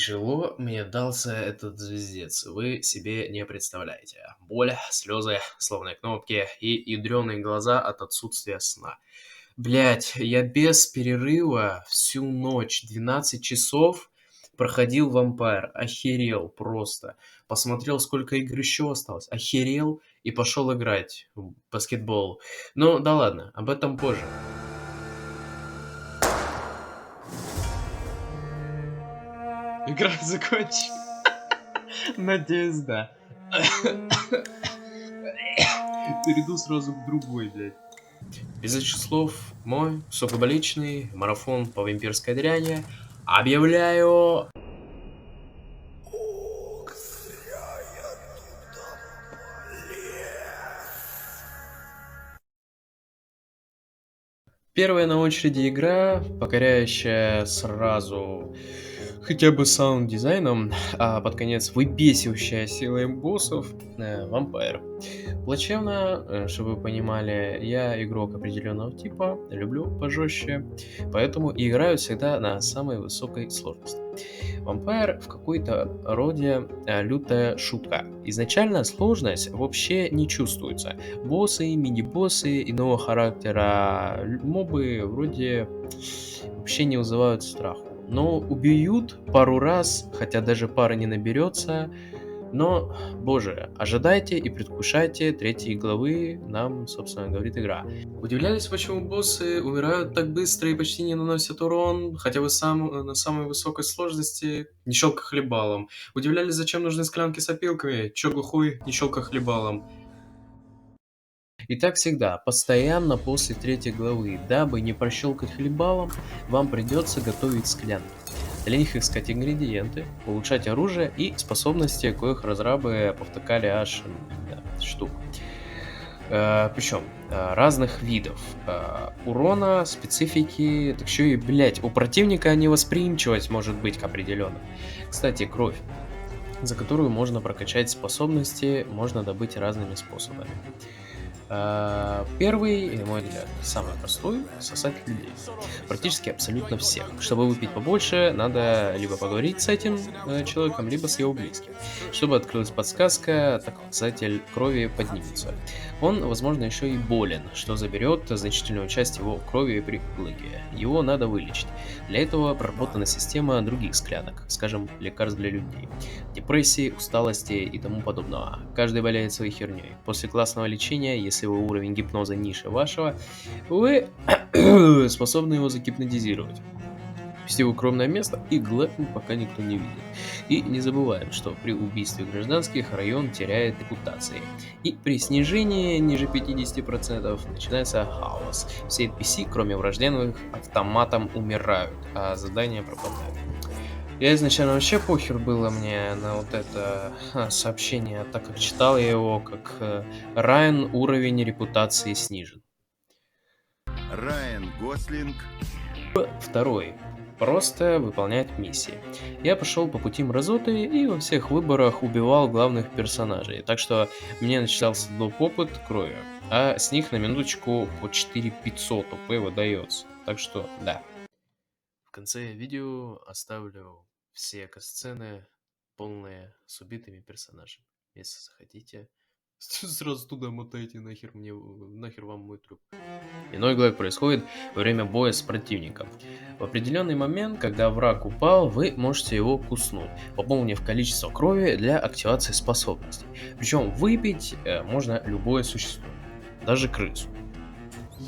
тяжело мне дался этот звездец, вы себе не представляете. Боль, слезы, словные кнопки и ядреные глаза от отсутствия сна. Блять, я без перерыва всю ночь, 12 часов, проходил Vampyr. Охерел просто. Посмотрел, сколько игр еще осталось. Охерел и пошел играть в баскетбол. Ну, да ладно, об этом позже. Игра закончена. Надеюсь, да. Перейду сразу к другой, блядь. Без этих слов, мой сугуболичный марафон по вампирской дряни объявляю... Первая на очереди игра, покоряющая сразу хотя бы саунд-дизайном, а под конец выбесивающая силой боссов, Vampyr. Плачевно, чтобы вы понимали, я игрок определенного типа, люблю пожестче, поэтому и играю всегда на самой высокой сложности. Vampyr в какой-то роде лютая шутка. Изначально сложность вообще не чувствуется. Боссы, мини-боссы иного характера, мобы вроде вообще не вызывают страху. Но убьют пару раз, хотя даже пары не наберется. Но, боже, ожидайте и предвкушайте третьей главы, нам, собственно, говорит игра. Удивлялись, почему боссы умирают так быстро и почти не наносят урон, хотя бы на самой высокой сложности, не щелка хлебалом. Удивлялись, зачем нужны склянки с опилками, чё глухой, не щелка хлебалом. И так всегда, постоянно после третьей главы, дабы не прощелкать хлебалом, вам придется готовить склянки. Для них искать ингредиенты, улучшать оружие и способности, коих разрабы повтыкали аж штук. Причем разных видов урона, специфики, так еще и, блять, у противника невосприимчивость может быть к определенным. Кстати, кровь, за которую можно прокачать способности, можно добыть разными способами. Первый, и мой взгляд, самый простой, сосать людей. Практически абсолютно всех. Чтобы выпить побольше, надо либо поговорить с этим человеком, либо с его близким. Чтобы открылась подсказка, так показатель крови поднимется. Он, возможно, еще и болен, что заберет значительную часть его крови при лыге. Его надо вылечить. Для этого проработана система других склянок, скажем, лекарств для людей. Депрессии, усталости и тому подобного. Каждый болеет своей херней. После классного лечения, если вы уровень гипноза ниже вашего, вы способны его загипнотизировать. Вести в укромное место и глэпнуть, пока никто не видит. И не забываем, что при убийстве гражданских район теряет репутации. И при снижении ниже 50% начинается хаос. Все NPC, кроме врожденных, автоматом умирают, а задания пропадают. Я изначально вообще похер было мне на вот это сообщение, так как читал я его как Райан, уровень репутации снижен. Райан Гослинг. Второй. Просто выполнять миссии. Я пошел по пути мразоты и во всех выборах убивал главных персонажей, так что мне начитался доп. Опыт крови, а с них на минуточку по 4500 ОП выдается, так что да. В конце видео оставлю все катсцены полные с убитыми персонажами. Если захотите, сразу туда мотайте, нахер вам мой труп. Иной глэк происходит во время боя с противником. В определенный момент, когда враг упал, вы можете его куснуть, пополнив количество крови для активации способностей. Причем выпить можно любое существо, даже крысу.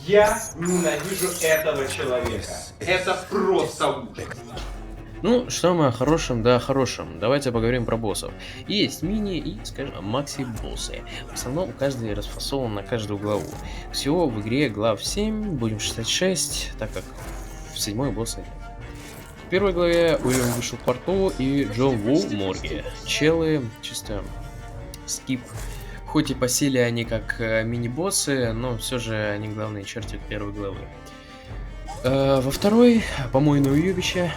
Я ненавижу этого человека. Это просто ужас. Ну, что мы о хорошем, да о хорошем. Давайте поговорим про боссов. Есть мини и, скажем, макси-боссы. В основном каждый расфасован на каждую главу. Всего в игре глав 7, будем считать 6, так как в 7-й босса нет. В первой главе Уильям вышел в порту и Джо Ву в морге. Челы, чисто скип. Хоть и по силе они как мини-боссы, но все же они главные черти первой главы. Во второй, помойное уебище.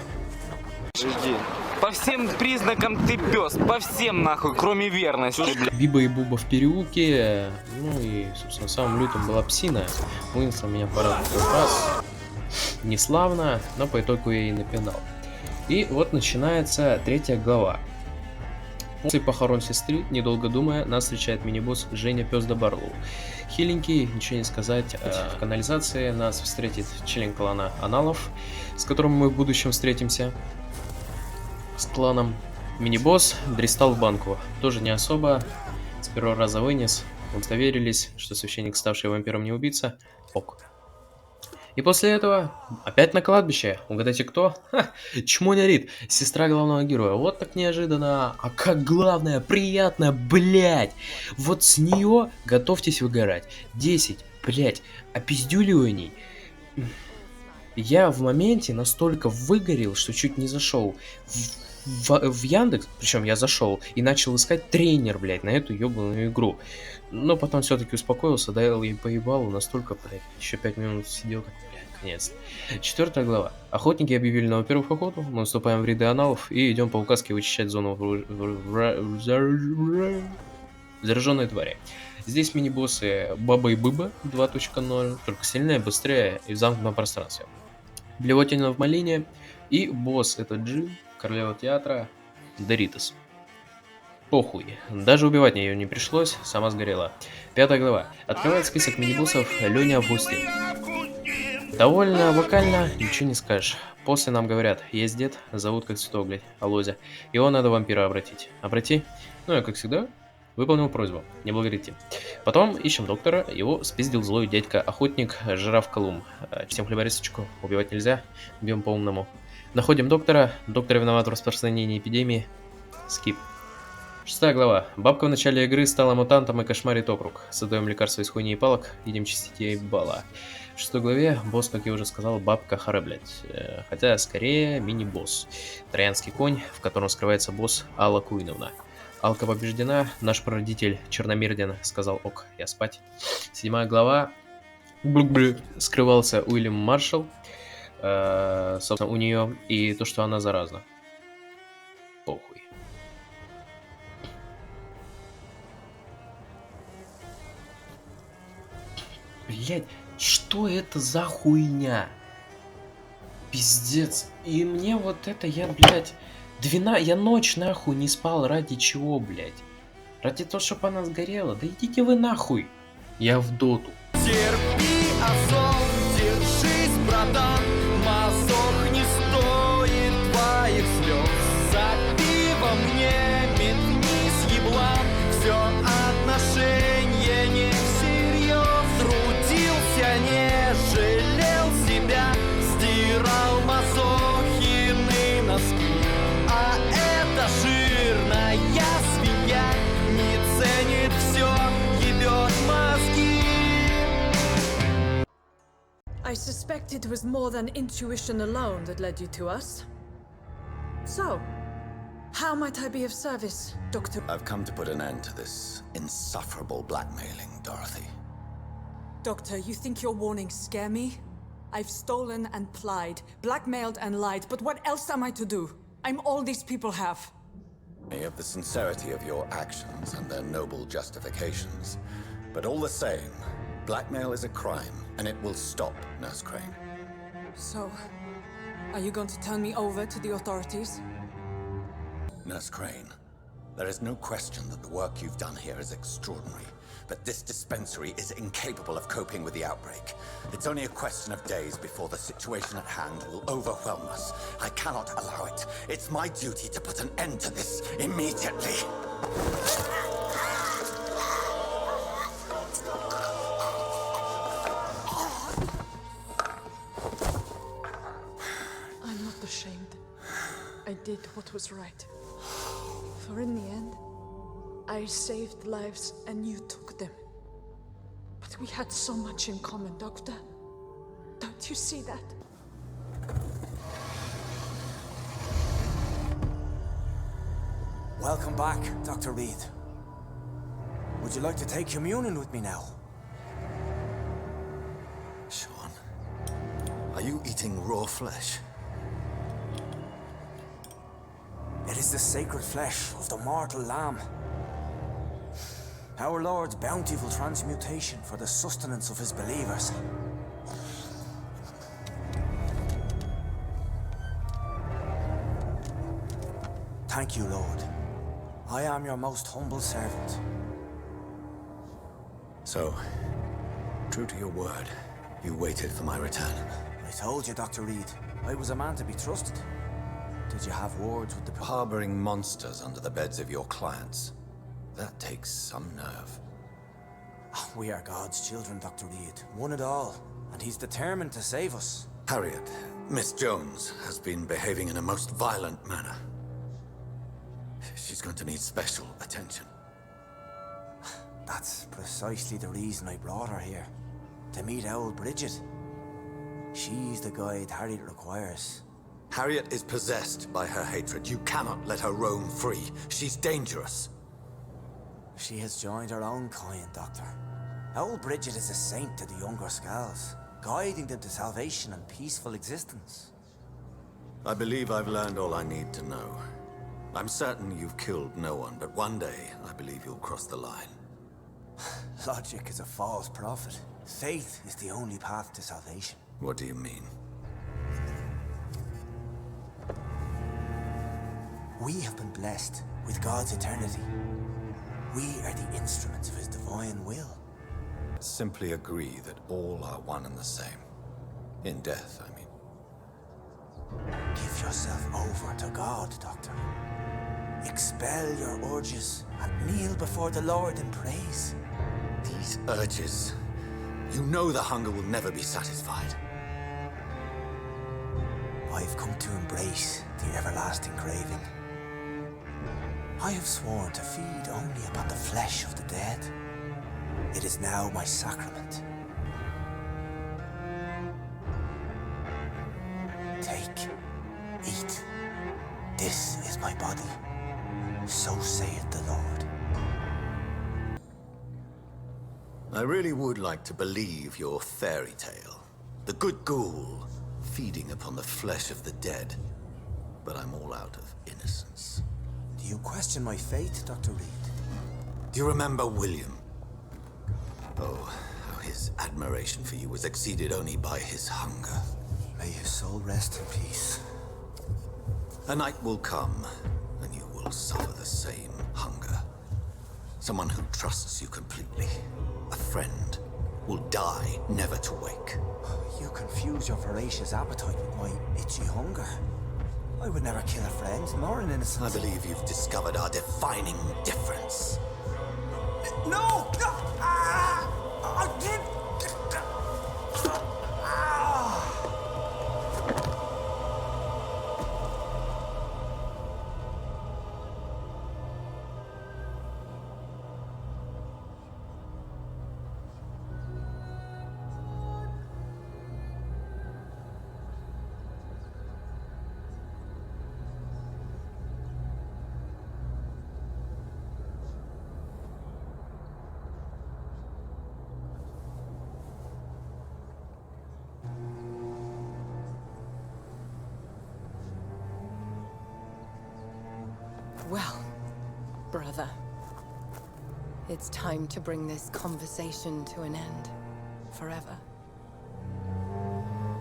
По всем признакам ты пес, по всем нахуй, кроме верности. Биба и Буба в переулке, ну и, собственно, самым лютым была псина. Вынесла меня порадовал раз. Не славно, но по итогу я и напинал. И вот начинается 3 глава. После похорон сестры, недолго думая, нас встречает мини-босс Женя Пёс да Барлоу. Хиленький, ничего не сказать. В канализации нас встретит член клана Аналов, с которым мы в будущем встретимся. С кланом. Мини-босс дристал в банку. Тоже не особо. С первого раза вынес. Удостоверились, что священник, ставший вампиром, не убийца. Ок. И после этого опять на кладбище. Угадайте кто? Ха, Чмоня Рид, сестра главного героя. Вот так неожиданно. А как главное, приятно, блять. Вот с нее готовьтесь выгорать. 10, блять, опиздюливаний. Я в моменте настолько выгорел, что чуть не зашел в Яндекс, причем я зашел и начал искать тренер, блять, на эту ебаную игру. Но потом все-таки успокоился, дал ей поебалу, настолько, блядь, еще 5 минут сидел, так, блядь, конец. 4 глава. Охотники объявили новую первую охоту, мы вступаем в ряды аналов и идем по указке вычищать зону зараженной твари. Здесь мини-боссы Баба и Быба 2.0, только сильнее, быстрее и в замкнутом пространстве. Блевотина в малине и босс это Джин, королева театра Доритас. Похуй. Даже убивать ее не пришлось, сама сгорела. 5 глава. Открывает список мини-боссов Леня Августин. Довольно вокально, ничего не скажешь. После нам говорят, есть дед, зовут как цветок, блядь, Алозя. Его надо вампира обратить. Обрати? Ну, я как всегда выполнил просьбу, не благодарите. Потом ищем доктора, его спиздил злой дядька-охотник Жираф Колумб. Всем хлеборезочку, убивать нельзя, бьем по-умному. Находим доктора, доктор виноват в распространении эпидемии. Скип. 6 глава. Бабка в начале игры стала мутантом и кошмарит округ. Создаем лекарства из хуйни и палок, едем чистить ей бала. В 6 главе босс, как я уже сказал, бабка Хара, блядь. Хотя скорее мини-босс. Троянский конь, в котором скрывается босс Алла Куиновна. Алка побеждена, наш прародитель Черномирдин сказал ок, я спать. 7 глава. Скрывался Уильям Маршалл, собственно, у нее, и то, что она заразна. Похуй. Блять, что это за хуйня? Пиздец. И мне вот это, я, блядь, я ночь нахуй не спал ради чего, блядь? Ради того, чтобы она сгорела? Да идите вы нахуй. Я в доту. Терпи, Азов, держись, братан. Мазох не стоит твоих слез. Запи во мне, метнись, еблан. Все отношения не всерьез. Трудился, не жалел себя. Стирал мазохины носки. А эта жирная свинья не ценит все, ебет мозги. I suspect it was more than intuition alone that led you to us. So, how might I be of service, Doctor? I've come to put an end to this insufferable blackmailing, Dorothy. Doctor, you think your warnings scare me? I've stolen and plied, blackmailed and lied, but what else am I to do? I'm all these people have. Of the sincerity of your actions and their noble justifications. But all the same, blackmail is a crime, and it will stop, Nurse Crane. So, are you going to turn me over to the authorities? Nurse Crane, there is no question that the work you've done here is extraordinary, but this dispensary is incapable of coping with the outbreak. It's only a question of days before the situation at hand will overwhelm us. I cannot allow it. It's my duty to put an end to this immediately. I'm not ashamed. I did what was right. For in the end, I saved lives and you took them. But we had so much in common, Doctor. Don't you see that? Welcome back, Dr. Reed. Would you like to take communion with me now? Sean, are you eating raw flesh? It is the sacred flesh of the mortal lamb. Our Lord's bountiful transmutation for the sustenance of his believers. Thank you, Lord. I am your most humble servant. So, true to your word, you waited for my return. I told you, Dr. Reed, I was a man to be trusted. Did you have words with the... Harboring monsters under the beds of your clients. That takes some nerve. We are God's children, Dr. Reed. One and all. And he's determined to save us. Harriet, Miss Jones has been behaving in a most violent manner. She's going to need special attention. That's precisely the reason I brought her here. To meet old Bridget. She's the guide Harriet requires. Harriet is possessed by her hatred. You cannot let her roam free. She's dangerous. She has joined her own kind, Doctor. Old Bridget is a saint to the younger Skulls, guiding them to salvation and peaceful existence. I believe I've learned all I need to know. I'm certain you've killed no one, but one day I believe you'll cross the line. Logic is a false prophet. Faith is the only path to salvation. What do you mean? We have been blessed with God's eternity. We are the instruments of his divine will. Simply agree that all are one and the same. In death, I mean. Give yourself over to God, Doctor. Expel your urges and kneel before the Lord in praise. These urges. You know the hunger will never be satisfied. I've come to embrace the everlasting craving. I have sworn to feed only upon the flesh of the dead. It is now my sacrament. Take, eat. This is my body. So saith the Lord. I really would like to believe your fairy tale. The good ghoul feeding upon the flesh of the dead. But I'm all out of innocence. Do you question my faith, Dr. Reed? Do you remember William? Oh, how his admiration for you was exceeded only by his hunger. May his soul rest in peace. A night will come, and you will suffer the same hunger. Someone who trusts you completely, a friend, will die never to wake. You confuse your voracious appetite with my itchy hunger. I would never kill a friend, nor an innocent. I believe you've discovered our defining difference. No! No! Ah! Well, brother, it's time to bring this conversation to an end. Forever.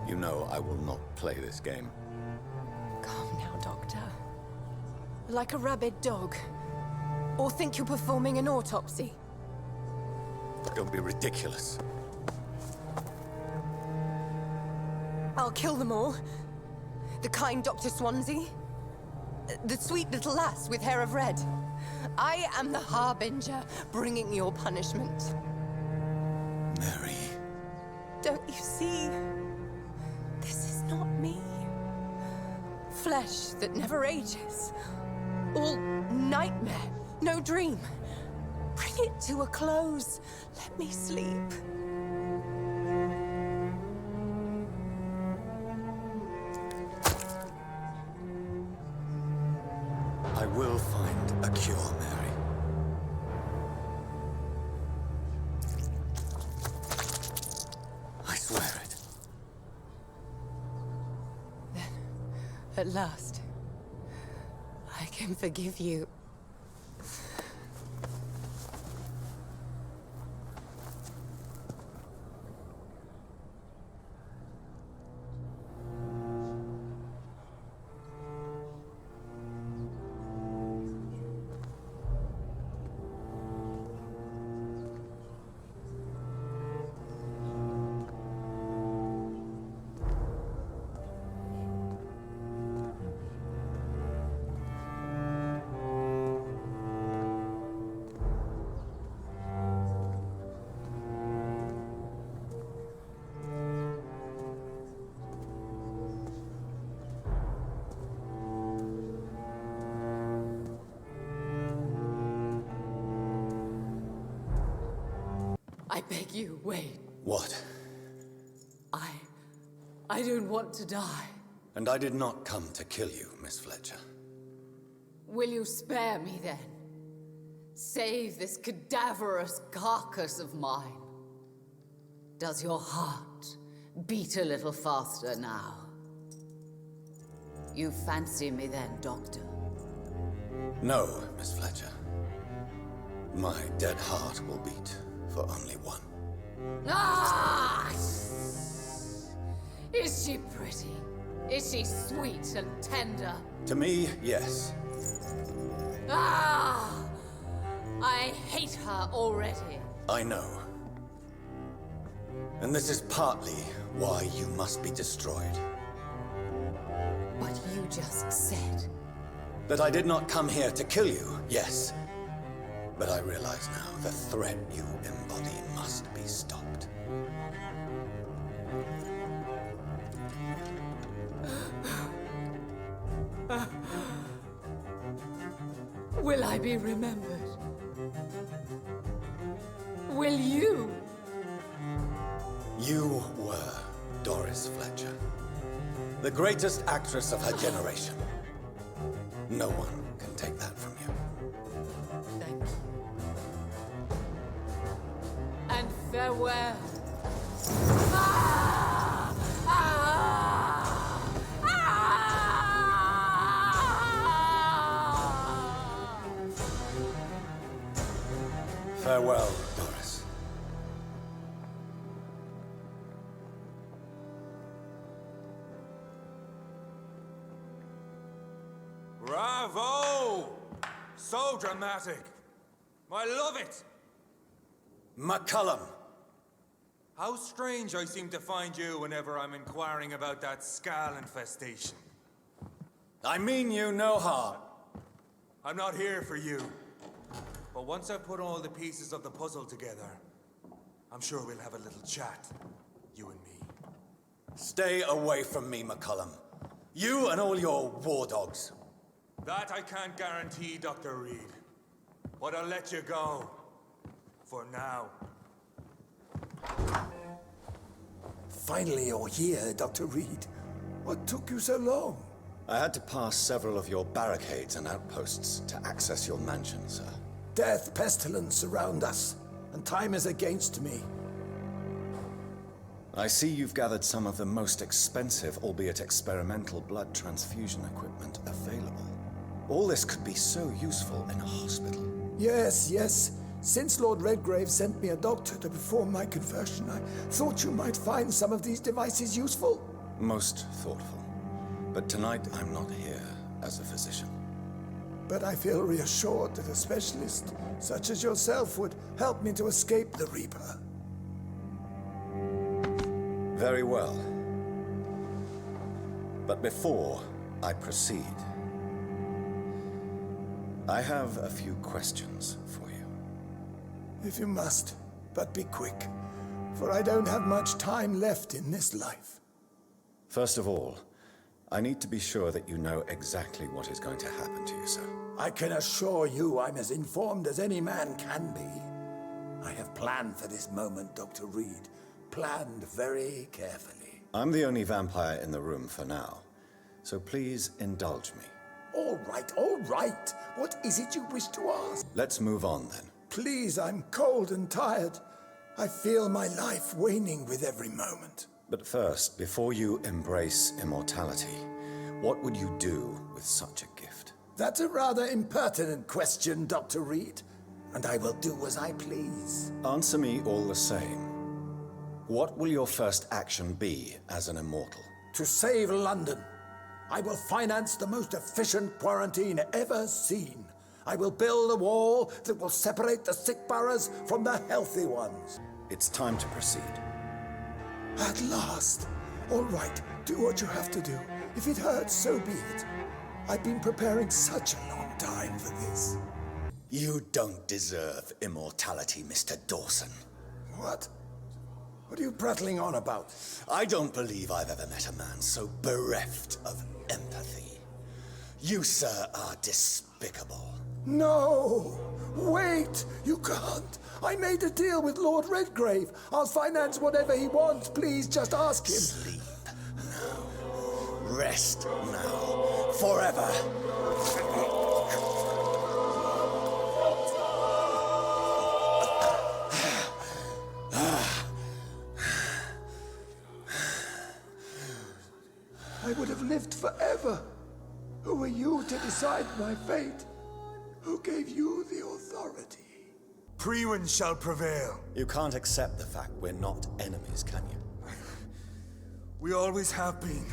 You know I will not play this game. Calm now, Doctor. Like a rabid dog. Or think you're performing an autopsy. Don't be ridiculous. I'll kill them all. The kind Dr. Swansea. The sweet little lass with hair of red. I am the Harbinger, bringing your punishment. Mary. Don't you see? This is not me. Flesh that never ages. All nightmare, no dream. Bring it to a close. Let me sleep. I will find a cure, Mary. I swear it. Then, at last, I can forgive you. I beg you, wait. What? I don't want to die. And I did not come to kill you, Miss Fletcher. Will you spare me then? Save this cadaverous carcass of mine. Does your heart beat a little faster now? You fancy me then, Doctor? No, Miss Fletcher. My dead heart will beat for only one. Ah! Is she pretty? Is she sweet and tender? To me, yes. Ah! I hate her already. I know. And this is partly why you must be destroyed. But you just said... That I did not come here to kill you, yes. But I realize now the threat you embody must be stopped. Will I be remembered? Will you? You were Doris Fletcher, the greatest actress of her generation. No one can take that from you. Thank you. And farewell. Ah! Ah! Ah! Farewell, Doris. Bravo! So dramatic. I love it. McCullum! How strange I seem to find you whenever I'm inquiring about that skull infestation. I mean you no harm. I'm not here for you. But once I've put all the pieces of the puzzle together, I'm sure we'll have a little chat, you and me. Stay away from me, McCullum. You and all your war dogs. That I can't guarantee, Dr. Reed. But I'll let you go. For now. Finally, you're here, Dr. Reed. What took you so long? I had to pass several of your barricades and outposts to access your mansion, sir. Death, pestilence surround us, and time is against me. I see you've gathered some of the most expensive, albeit experimental, blood transfusion equipment available. All this could be so useful in a hospital. Yes, yes. Since Lord Redgrave sent me a doctor to perform my conversion, I thought you might find some of these devices useful. Most thoughtful. But tonight I'm not here as a physician. But I feel reassured that a specialist such as yourself would help me to escape the Reaper. Very well. But before I proceed, I have a few questions for you. If you must, but be quick, for I don't have much time left in this life. First of all, I need to be sure that you know exactly what is going to happen to you, sir. I can assure you I'm as informed as any man can be. I have planned for this moment, Dr. Reed. Planned very carefully. I'm the only vampire in the room for now, so please indulge me. All right, all right. What is it you wish to ask? Let's move on then. Please, I'm cold and tired. I feel my life waning with every moment. But first, before you embrace immortality, what would you do with such a gift? That's a rather impertinent question, Dr. Reed, and I will do as I please. Answer me all the same. What will your first action be as an immortal? To save London, I will finance the most efficient quarantine ever seen. I will build a wall that will separate the sick boroughs from the healthy ones. It's time to proceed. At last. All right, do what you have to do. If it hurts, so be it. I've been preparing such a long time for this. You don't deserve immortality, Mr. Dawson. What? What are you prattling on about? I don't believe I've ever met a man so bereft of empathy. You, sir, are despicable. No! Wait! can't! You can't! I made a deal with Lord Redgrave. I'll finance whatever he wants. Please, just ask him. Sleep now. Rest now. Forever. I would have lived forever. Who are you to decide my fate? Who gave you the authority? Priwen shall prevail. You can't accept the fact we're not enemies, can you? We always have been,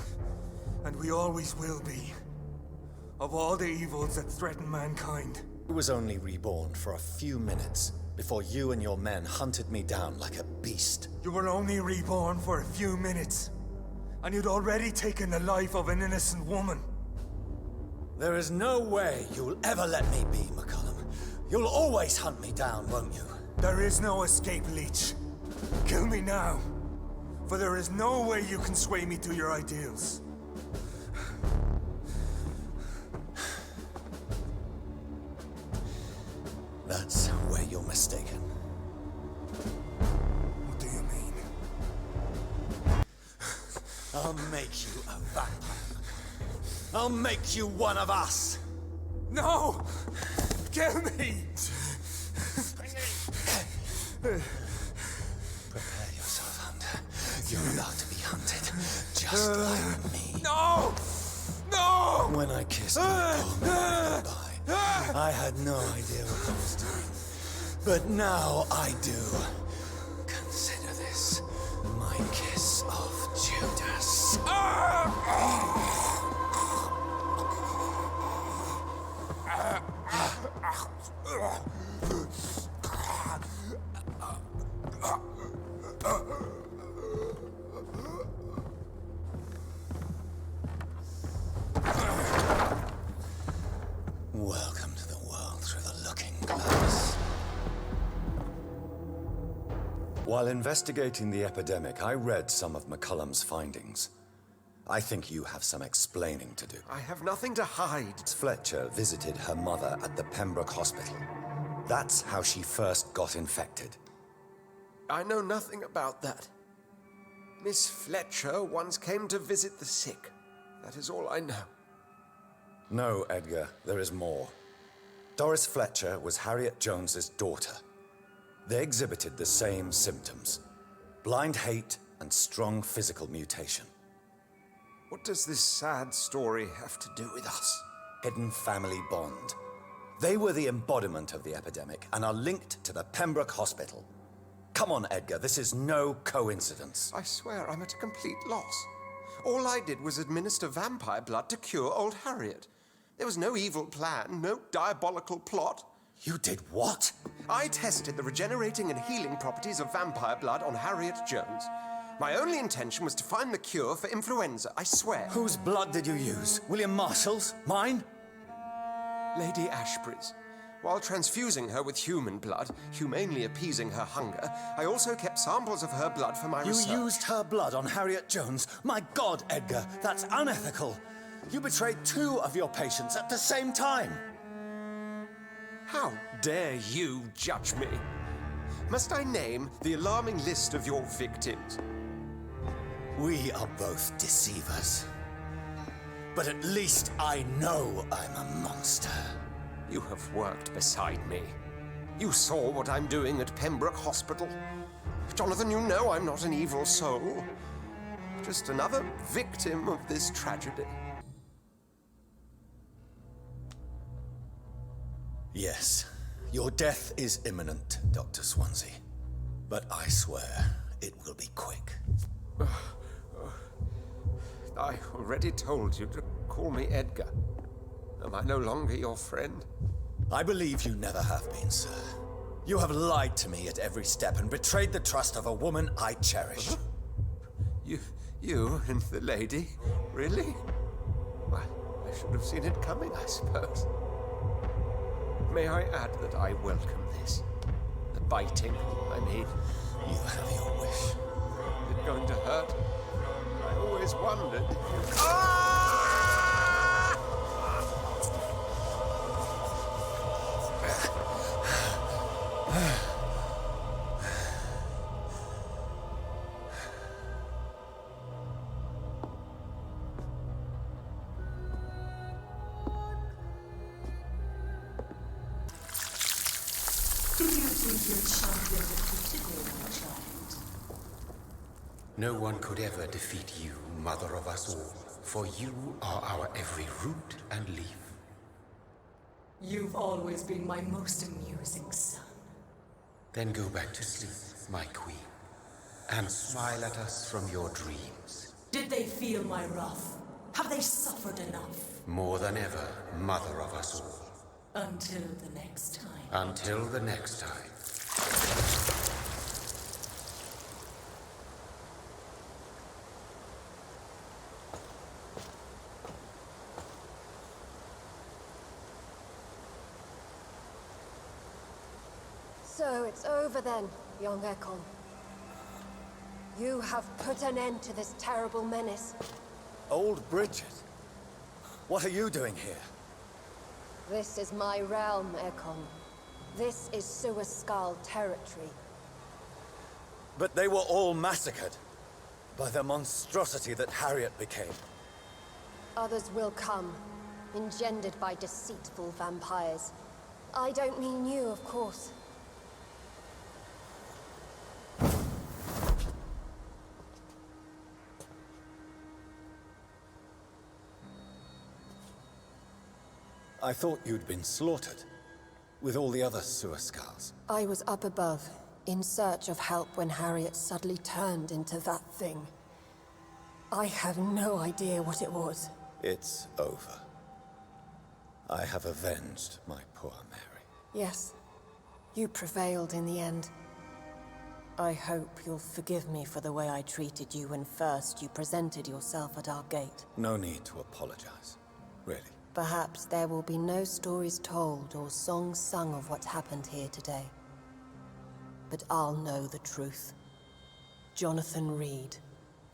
and we always will be. Of all the evils that threaten mankind. I was only reborn for a few minutes before you and your men hunted me down like a beast. You were only reborn for a few minutes, and you'd already taken the life of an innocent woman. There is no way you'll ever let me be, McCullum. You'll always hunt me down, won't you? There is no escape, Leech. Kill me now, for there is no way you can sway me to your ideals. That's where you're mistaken. What do you mean? I'll make you a vampire. I'll make you one of us. No! Kill me! Prepare yourself, Hunter. You're about to be hunted, just like me. No! No! When I kissed my poor man goodbye, I had no idea what I was doing. But now I do. Consider this my kiss of Judas. Welcome to the world through the looking glass. While investigating the epidemic, I read some of McCullum's findings. I think you have some explaining to do. I have nothing to hide. Fletcher visited her mother at the Pembroke Hospital. That's how she first got infected. I know nothing about that. Miss Fletcher once came to visit the sick. That is all I know. No, Edgar, there is more. Doris Fletcher was Harriet Jones's daughter. They exhibited the same symptoms: blind hate and strong physical mutation. What does this sad story have to do with us? Hidden family bond. They were the embodiment of the epidemic and are linked to the Pembroke Hospital. Come on, Edgar, this is no coincidence. I swear I'm at a complete loss. All I did was administer vampire blood to cure old Harriet. There was no evil plan, no diabolical plot. You did what? I tested the regenerating and healing properties of vampire blood on Harriet Jones. My only intention was to find the cure for influenza, I swear. Whose blood did you use? William Marshall's? Mine? Lady Ashbury's. While transfusing her with human blood, humanely appeasing her hunger, I also kept samples of her blood for my research. You used her blood on Harriet Jones? My God, Edgar, that's unethical. You betrayed 2 of your patients at the same time. How dare you judge me? Must I name the alarming list of your victims? We are both deceivers. But at least I know I'm a monster. You have worked beside me. You saw what I'm doing at Pembroke Hospital. Jonathan, you know I'm not an evil soul. Just another victim of this tragedy. Yes, your death is imminent, Dr. Swansea. But I swear it will be quick. I already told you to call me Edgar. Am I no longer your friend? I believe you never have been, sir. You have lied to me at every step and betrayed the trust of a woman I cherish. You and the lady? Really? Well, I should have seen it coming, I suppose. May I add that I welcome this? The biting, I mean. You have your wish. Is it going to hurt? I always wondered if you... Do you think your champion defeated me, child? No one could ever defeat you, mother of us all, for you are our every root and leaf. You've always been my most amusing son. Then go back to sleep, my queen, and smile at us from your dreams. Did they feel my wrath? Have they suffered enough? More than ever, mother of us all. Until the next time. Until the next time. So it's over then, young Ekon. You have put an end to this terrible menace. Old Bridget? What are you doing here? This is my realm, Ekon. This is Suaskal territory. But they were all massacred by the monstrosity that Harriet became. Others will come, engendered by deceitful vampires. I don't mean you, of course. I thought you'd been slaughtered, with all the other Suaskals. I was up above, in search of help when Harriet suddenly turned into that thing. I have no idea what it was. It's over. I have avenged my poor Mary. Yes, you prevailed in the end. I hope you'll forgive me for the way I treated you when first you presented yourself at our gate. No need to apologize, really. Perhaps there will be no stories told or songs sung of what happened here today. But I'll know the truth. Jonathan Reed,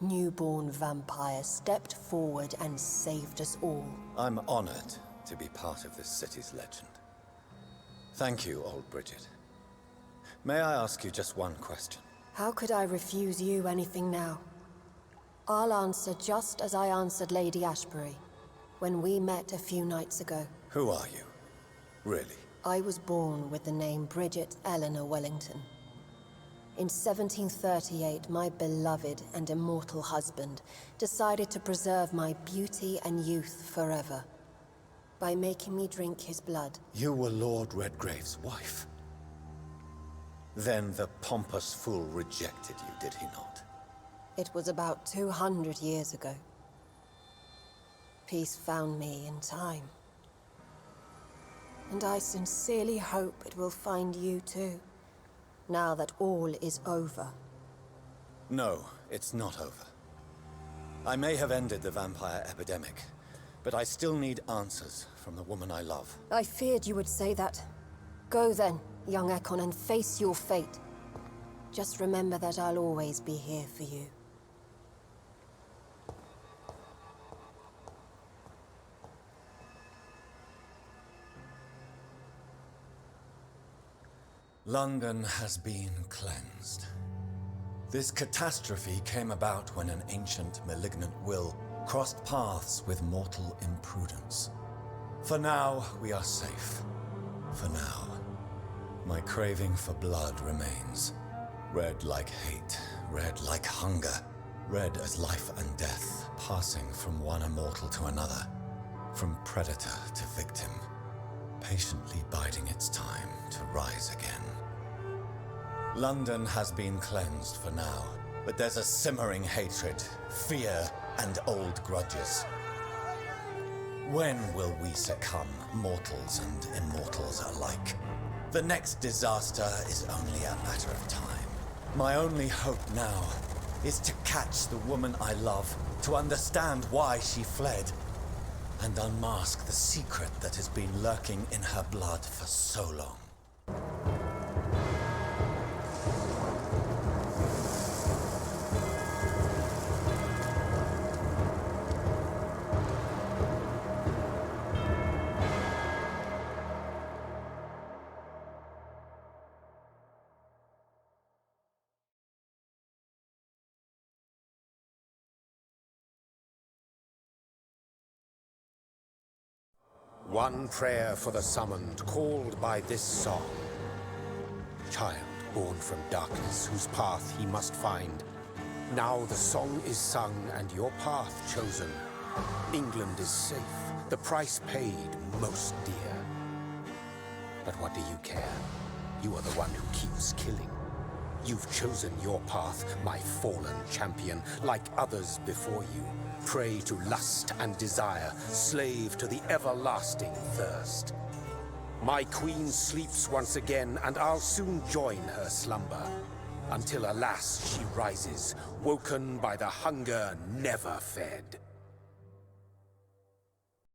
newborn vampire, stepped forward and saved us all. I'm honored to be part of this city's legend. Thank you, old Bridget. May I ask you just one question? How could I refuse you anything now? I'll answer just as I answered Lady Ashbury when we met a few nights ago. Who are you? Really? I was born with the name Bridget Eleanor Wellington. In 1738, my beloved and immortal husband decided to preserve my beauty and youth forever by making me drink his blood. You were Lord Redgrave's wife. Then the pompous fool rejected you, did he not? It was about 200 years ago. Peace found me in time. And I sincerely hope it will find you too, now that all is over. No, it's not over. I may have ended the vampire epidemic, but I still need answers from the woman I love. I feared you would say that. Go then, young Ekon, and face your fate. Just remember that I'll always be here for you. London has been cleansed. This catastrophe came about when an ancient malignant will crossed paths with mortal imprudence. For now, we are safe. For now. My craving for blood remains. Red like hate, red like hunger, red as life and death, passing from one immortal to another, from predator to victim, patiently biding its time to rise again. London has been cleansed for now, but there's a simmering hatred, fear, and old grudges. When will we succumb, mortals and immortals alike? The next disaster is only a matter of time. My only hope now is to catch the woman I love, to understand why she fled, and unmask the secret that has been lurking in her blood for so long. One prayer for the summoned, called by this song. child born from darkness, whose path he must find. Now the song is sung and your path chosen. England is safe, the price paid most dear. But what do you care? You are the one who keeps killing. You've chosen your path, my fallen champion, like others before you. Prey to lust and desire, slave to the everlasting thirst. My queen sleeps once again, and I'll soon join her slumber. Until alas, she rises, woken by the hunger never fed.